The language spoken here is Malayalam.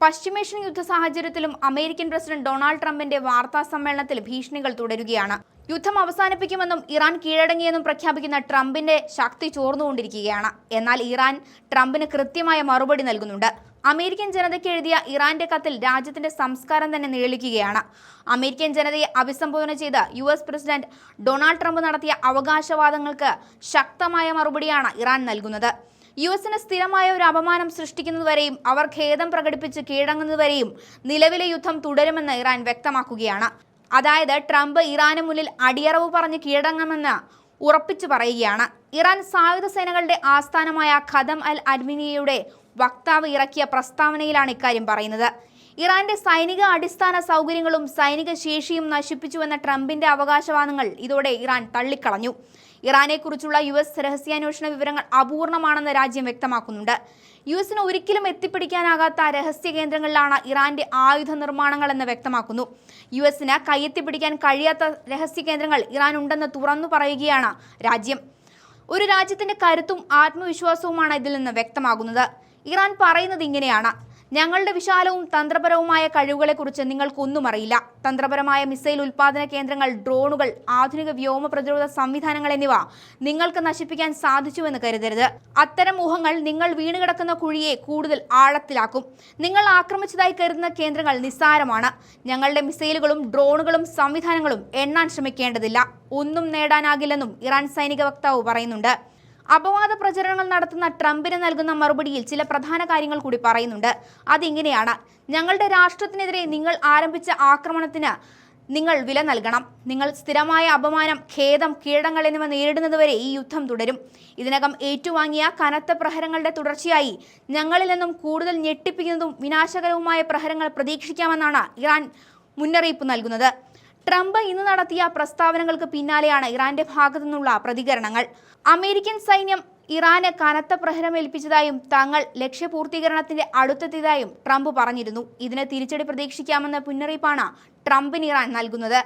പശ്ചിമേഷ്യൻ യുദ്ധ സാഹചര്യത്തിലും അമേരിക്കൻ പ്രസിഡന്റ് ഡൊണാൾഡ് ട്രംപിന്റെ വാർത്താ സമ്മേളനത്തിൽ ഭീഷണികൾ തുടരുകയാണ്. യുദ്ധം അവസാനിപ്പിക്കുമെന്നും ഇറാൻ കീഴടങ്ങിയെന്നും പ്രഖ്യാപിക്കുന്ന ട്രംപിന്റെ ശക്തി ചോർന്നുകൊണ്ടിരിക്കുകയാണ്. എന്നാൽ ഇറാൻ ട്രംപിന് കൃത്യമായ മറുപടി നൽകുന്നുണ്ട്. അമേരിക്കൻ ജനതയ്ക്ക് എഴുതിയ ഇറാന്റെ കത്തിൽ രാജ്യത്തിന്റെ സംസ്കാരം തന്നെ നിഴലിക്കുകയാണ്. അമേരിക്കൻ ജനതയെ അഭിസംബോധന ചെയ്ത് US പ്രസിഡന്റ് ഡൊണാൾഡ് ട്രംപ് നടത്തിയ അവകാശവാദങ്ങൾക്ക് ശക്തമായ മറുപടിയാണ് ഇറാൻ നൽകുന്നത്. US-ന് സ്ഥിരമായ ഒരു അപമാനം സൃഷ്ടിക്കുന്നതുവരെയും അവർ ഖേദം പ്രകടിപ്പിച്ച് കീഴടങ്ങുന്നതുവരെയും നിലവിലെ യുദ്ധം തുടരുമെന്ന് ഇറാൻ വ്യക്തമാക്കുകയാണ്. അതായത് ട്രംപ് ഇറാന് മുന്നിൽ അടിയറവ് പറഞ്ഞ് കീഴടങ്ങുമെന്ന് ഉറപ്പിച്ചു പറയുകയാണ്. ഇറാൻ സായുധ സേനകളുടെ ആസ്ഥാനമായ ഖതം അൽ അഡ്മിനിയയുടെ വക്താവ് ഇറക്കിയ പ്രസ്താവനയിലാണ് ഇക്കാര്യം പറയുന്നത്. ഇറാന്റെ സൈനിക അടിസ്ഥാന സൗകര്യങ്ങളും സൈനിക ശേഷിയും നശിപ്പിച്ചുവെന്ന ട്രംപിന്റെ അവകാശവാദങ്ങൾ ഇതോടെ ഇറാൻ തള്ളിക്കളഞ്ഞു. ഇറാനെക്കുറിച്ചുള്ള US രഹസ്യാന്വേഷണ വിവരങ്ങൾ അപൂർണമാണെന്ന് രാജ്യം വ്യക്തമാക്കുന്നുണ്ട്. US-ന് ഒരിക്കലും എത്തിപ്പിടിക്കാനാകാത്ത രഹസ്യ കേന്ദ്രങ്ങളിലാണ് ഇറാന്റെ ആയുധ നിർമ്മാണങ്ങളെന്ന് വ്യക്തമാക്കുന്നു. US-ന് കയ്യെത്തിപ്പിടിക്കാൻ കഴിയാത്ത രഹസ്യ കേന്ദ്രങ്ങൾ ഇറാൻ ഉണ്ടെന്ന് തുറന്നു പറയുകയാണ് രാജ്യം. ഒരു രാജ്യത്തിന്റെ കരുത്തും ആത്മവിശ്വാസവുമാണ് ഇതിൽ നിന്ന് വ്യക്തമാകുന്നത്. ഇറാൻ പറയുന്നത് ഇങ്ങനെയാണ്: ഞങ്ങളുടെ വിശാലവും തന്ത്രപരവുമായ കഴിവുകളെക്കുറിച്ച് നിങ്ങൾക്കൊന്നും അറിയില്ല. തന്ത്രപരമായ മിസൈൽ ഉൽപാദന കേന്ദ്രങ്ങൾ, ഡ്രോണുകൾ, ആധുനിക വ്യോമ പ്രതിരോധ സംവിധാനങ്ങൾ എന്നിവ നിങ്ങൾക്ക് നശിപ്പിക്കാൻ സാധിച്ചുവെന്ന് കരുതരുത്. അത്തരം ഊഹങ്ങൾ നിങ്ങൾ വീണുകിടക്കുന്ന കുഴിയെ കൂടുതൽ ആഴത്തിലാക്കും. നിങ്ങൾ ആക്രമിച്ചതായി കരുതുന്ന കേന്ദ്രങ്ങൾ നിസ്സാരമാണ്. ഞങ്ങളുടെ മിസൈലുകളും ഡ്രോണുകളും സംവിധാനങ്ങളും എണ്ണാൻ ശ്രമിക്കേണ്ടതില്ല. ഒന്നും നേടാനാകില്ലെന്നും ഇറാൻ സൈനിക വക്താവ് പറയുന്നുണ്ട്. അപവാദ പ്രചരണങ്ങൾ നടത്തുന്ന ട്രംപിന് നൽകുന്ന മറുപടിയിൽ ചില പ്രധാന കാര്യങ്ങൾ കൂടി പറയുന്നുണ്ട്. അതിങ്ങനെയാണ്: ഞങ്ങളുടെ രാഷ്ട്രത്തിനെതിരെ നിങ്ങൾ ആരംഭിച്ച ആക്രമണത്തിന് നിങ്ങൾ വില നൽകണം. നിങ്ങൾ സ്ഥിരമായ അപമാനം, ഖേദം, കീഴടങ്ങൾ എന്നിവ നേരിടുന്നതുവരെ ഈ യുദ്ധം തുടരും. ഇതിനകം ഏറ്റുവാങ്ങിയ കനത്ത പ്രഹരങ്ങളുടെ തുടർച്ചയായി ഞങ്ങളിൽ നിന്നും കൂടുതൽ ഞെട്ടിപ്പിക്കുന്നതും വിനാശകരവുമായ പ്രഹരങ്ങൾ പ്രതീക്ഷിക്കാമെന്നാണ് ഇറാൻ മുന്നറിയിപ്പ് നൽകുന്നത്. ട്രംപ് ഇന്ന് നടത്തിയ പ്രസ്താവനകൾക്ക് പിന്നാലെയാണ് ഇറാന്റെ ഭാഗത്തു നിന്നുള്ള പ്രതികരണങ്ങൾ. അമേരിക്കൻ സൈന്യം ഇറാന് കനത്ത പ്രഹരമേൽപ്പിച്ചതായും തങ്ങൾ ലക്ഷ്യപൂർത്തീകരണത്തിന്റെ അടുത്തെത്തിയതായും ട്രംപ് പറഞ്ഞിരുന്നു. ഇതിന് തിരിച്ചടി പ്രതീക്ഷിക്കാമെന്ന മുന്നറിയിപ്പാണ് ട്രംപിന് ഇറാൻ നൽകുന്നത്.